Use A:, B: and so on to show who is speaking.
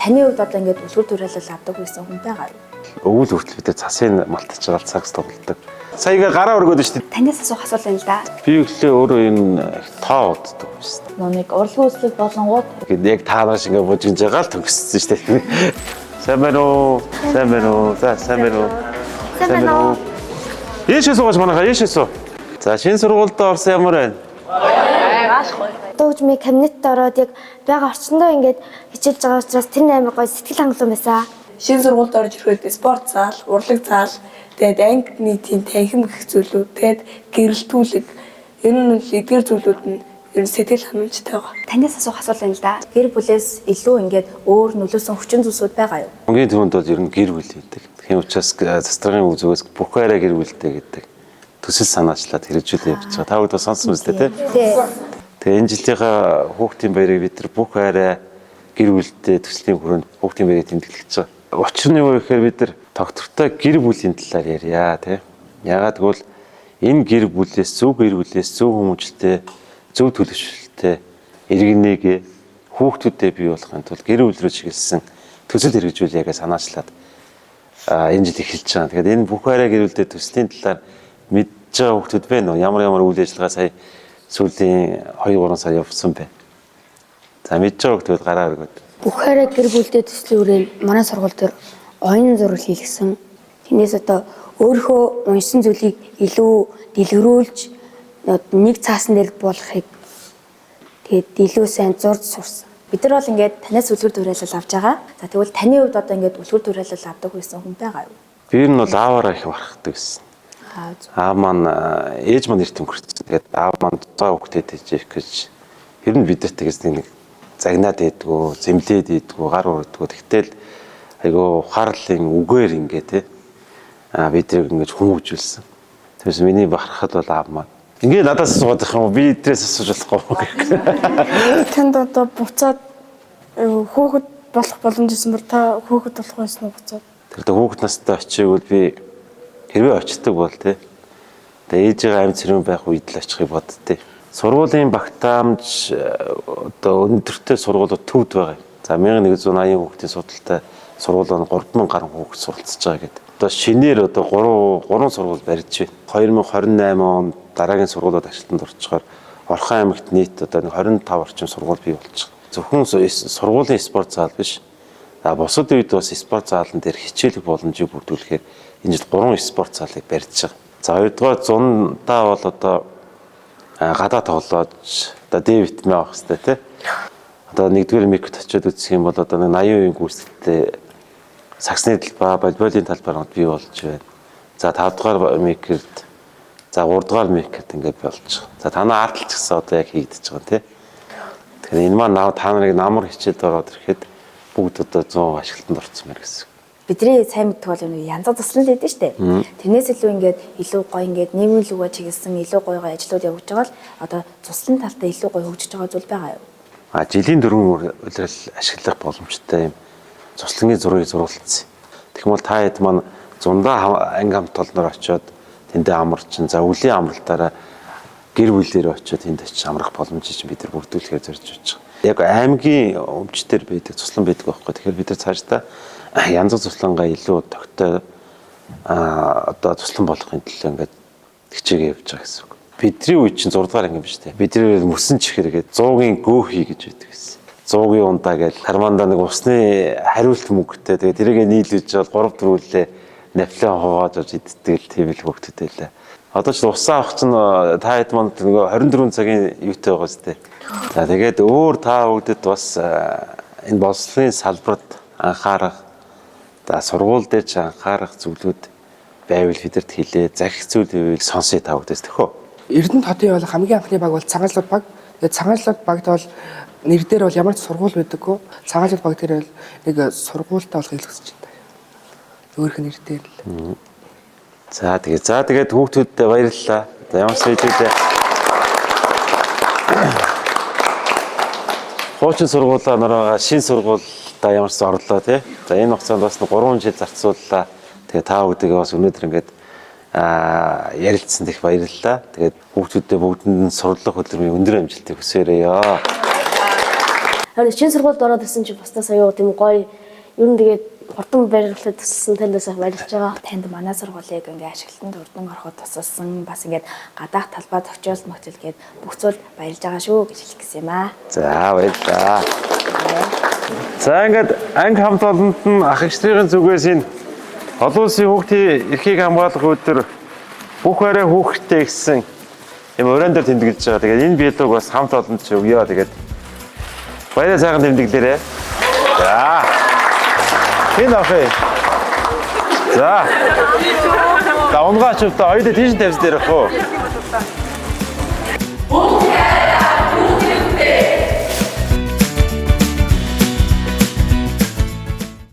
A: Таны хувьд одоо ингээд үлгэр дуурайлал авдаг байсан хүн байгаа юу?
B: Өвөл хүртэл бид цасын малтаж байгаа цагс тоглолдог. Саяга гараа өргөд шүү дээ.
A: Танаас асуух асуулт юм л да.
B: Би өглөө өөрөө энэ тоо уддаг шүү дээ.
A: Нэг урлагийн үслэг болонгууд
B: Яг таанаас ингээ бужигж байгаа л төгссөн шүү дээ. Сайн байна уу? Сайн байна уу? За сайн байна уу?
A: сайн байна уу?
B: Яшээ сууж манайха яшээ суу. За шинэ сургуульд орсон ямар байна?
C: Дуугжмын кабинетд ороод яг байгаа орчиндөө ингээд хичээлж байгаа учраас тэр амар гоё сэтгэл хангалуун байсан.
D: Шинэ сургуульд орж ирэхэд спорт зал, урлаг зал, тэгээд анги нийтийн танхим гэх зүйлүүд, тэгээд гэрэлтүүлэг энэ нь эдгээр зүйлүүд нь ер нь сэтгэл ханамжтай байгаа.
A: Танаас асуух асуулт юм л да. Гэр бүлээс илүү ингээд өөр нөлөөсөн хүчин зүйлсүүд байгаа юу?
B: Хамгийн түрүүнд бол ер нь гэр бүл гэдэг. Тэгэхээр учраас застрын үзүүгээс бүх байраа гэр бүлтэй гэдэг. Төсөл санаачлаад хэрэгжүүлээ явж байгаа. Та бүхэн сонссон үстэй тий? Тэгээ энэ жилийнхаа хүүхдийн баярыг бид нар бүх байраа гэр бүлтэй төслийн хүрээнд хүүхдийн баярыг тэмдэглэж байгаа. Учир нь юу гэхээр бид нар тогтвортой гэр бүлийн талаар ярья тий. Ягаад гэвэл энэ гэр бүлээс зөв гэр бүлээс зөв хүмүүжлтэй, зөв төлөвшөлттэй иргэнийгээ хүүхдүүдэд бий болохын тулд гэр бүл рүү чиглэсэн төсөл хэрэгжүүлээгээ санаачлаад энэ жил эхэлж байгаа. Тэгэхээр энэ бүх байраа гэр бүлтэй төслийн талаар мэдж байгаа хүүхдүүд байна уу? Ямар үйл ажиллагаа сая сүүлийн 2-3 сар явсан бэ? За мэдж байгаа хүүхдүүд гараа өргөд.
C: Бүхээрээ гэр бүлтэй төслийн үрээр манай сургууль дээр оюун зураг хийлгсэн. Тиймээс одоо өөрийнхөө уншсан зүйлийг илүү дэлгэрүүлж нэг цаасан дээр болохыг тэгээд илүү сайн зурж сурсан.
A: Бид нар бол ингээд танаас үлгэр дуурайлал авч байгаа. За тэгвэл таны хувьд одоо ингээд үлгэр дуурайлал авдаг байсан хүн байгаа юу?
B: Би нь бол ааваараа их барахдаг гэсэн. Аав маань ээж маань эрт өнгөрсөн. Тэгээд аав маань цаа хүүхдэд ижих гэж ер нь бидэрт тэгээс нэг загнаад идэггүй, зэмлээд идэггүй, гар урдаггүй. Тэгтэл айгу ухаарлын үгээр ингээ те бидэрийг ингэж хүмүүжүүлсэн. Тэрс миний бахархад бол аав маань. Ингээ надаас асууад байх юм уу? Би эдрээс асууж болохгүй.
D: Танд одоо буцаад хүүхэд болох боломж байсан бол та хүүхэд болох байсан уу буцаад?
B: Тэр хүүхэд настай очивол би хэрвээ очдөг бол те. Тэгээ ээжээ амь цэрэн байх үед л очихыг боддتي. Сургуулийн багтаамж одоо өндөртэй сургуулиуд төвд байгаа. За 1180 хүүхдийн судалтай сургуулиуд 3000 гаруй хүүхэд суралцж байгаа гэдэг. Одоо шинээр одоо 3 сургууль барьж байна. 2028 онд дараагийн сургуулиуд ажилтнанд орчхоор Орхон аймагт нийт одоо 25 орчим сургууль бий болж байгаа. Зөвхөн сургуулийн спорт зал биш. Бусад үед бас спорт заалан дээр хичээлэх боломжийг бүрдүүлэхээр энэ жил 3 спорт залыг барьж байгаа. За хоёрдугаар зундаа бол одоо гадаа тоглоод одоо Дэвид мэ авах хэрэгтэй тий. Одоо нэгдүгээр микрот очиод үзэх юм бол одоо 80% гүйцэтгэлтэй саксны талбай, волейболын талбайд бий болж байна. За 5 дугаар микрот, за 3 дугаар микрот ингээд болж байгаа. За танаа артлч гэсэн одоо яг хийгдэж байгаа тий. Тэгэхээр энэ маань та нарыг намар хичээлд ороод ирэхэд бүгд одоо 100 ашиглалтанд орсон мэр гэсэн.
A: Бидний сайн мэддэг бол энэ янз заслан л байдаг шүү дээ. Тэрнээс илүү ингээд илүү гоё ингээд нийгмийн лүгөө чиглэсэн илүү гоё ажлууд явуулж байгаа л одоо цуслан талтай илүү гоё хөгжиж байгаа зүйл байгаа юу?
B: Жилийн дөрвөн улирал ашиглах боломжтой юм цуслангийн зургийг зурулцсан. Тэгмэл та хэд маань зундаа анги хамт толноор очиод тэндээ амарчин за үлийн амралтаараа гэр бүлээр очиод тэнд очиж амрах боломжийг бид нар бүрдүүлэхээр зорж байгаа. Яг аймгийн өмчтөр байдаг цуслан байдаг байхгүй. Тэгэхээр бид нар цаашдаа янз бүр цуслангаа илүү тогтой одоо цуслан болохын төлөө ингээд хичээгээ явж байгаа гэсэн үг. Бидний үе чинь 6 дугаар анги юм шүү дээ. Бидний мөсөн чихэргээд 100-ийн гөө хий гэж байдаг гэсэн. 100-ийн ундаа гэж хармандаа нэг усны хариулт мөнгөтэй. Тэгээд тэрийг нийлүүлж бол 3 дөрвөлээ нафлон хувааж иддэг л тийм л хөвгтөдөө лээ. Одоо ч усаа авах чинь та хэд манд нөгөө 24 цагийн юутай байгаа зү. За тэгээд өөр та бүгдэд бас энэ боловсролын салбарт анхаарах за сургууль дээр ч анхаарах зүйлүүд байвал бидэрт хэлээ. Захих зүйл байвал сонсъё та бүгдээс төхөө.
E: Эрдэнэт хотын бол хамгийн анхны баг бол Цагаанчлууд баг. Тэгээд Цагаанчлууд багт бол нэр дээр бол ямар ч сургууль байдаггүй. Цагаанчлууд баг дээр бол нэг сургуультай болох хэлгсэж байна. Өөрөх нэр дээр л.
B: За тэгээд хүүхдүүдэд баярлалаа. За ямар сэжүүдээ. Хуучин сургуулаа нөрөө шин сургуультай ямар ч орлоо тий. За энэ хугацаанд бас 3 жил зарцууллаа. Тэгээ та бүгдээ бас өнөөдөр ингээд ярилцсан их баярлалаа. Тэгээд хүүхдүүдэд бүгдэнд нь сурлах хөдөлмөрийн өндөр амжилтыг хүсээрээ.
F: Харин шинэ сургуульд ороод ирсэн чи бусдаас аюу тийм гоё ер нь тэгээд хурдан барилгалыг тусалсан танд бас баярлж байгаа.
A: Танд манай сургуулийг ингээ ашиглалтанд урдан ороход тусалсан бас ингээд гадаах талбай төвчөөлт мөчл гээд бүх зүйл баярлж байгаа шүү гэж хэлэх гэсэн юм аа.
B: За баярлалаа. За ингээд анги хамт олонд нь ах эгч нарын зүгээс энэ олон улсын хүүхдийн эрхийг хамгаалах өдөр бүх орой хүүхдтэй гэсэн юм өрөөнд дээр тэмдэглэж байгаа. Тэгээд энэ биелүүг бас хамт олонд ч өгье. Тэгээд баяраа сайхан тэмдэглээрэй. За. Энэ ахээ. За. Давнгаач та хоёул тийш тавьж дээрх үү?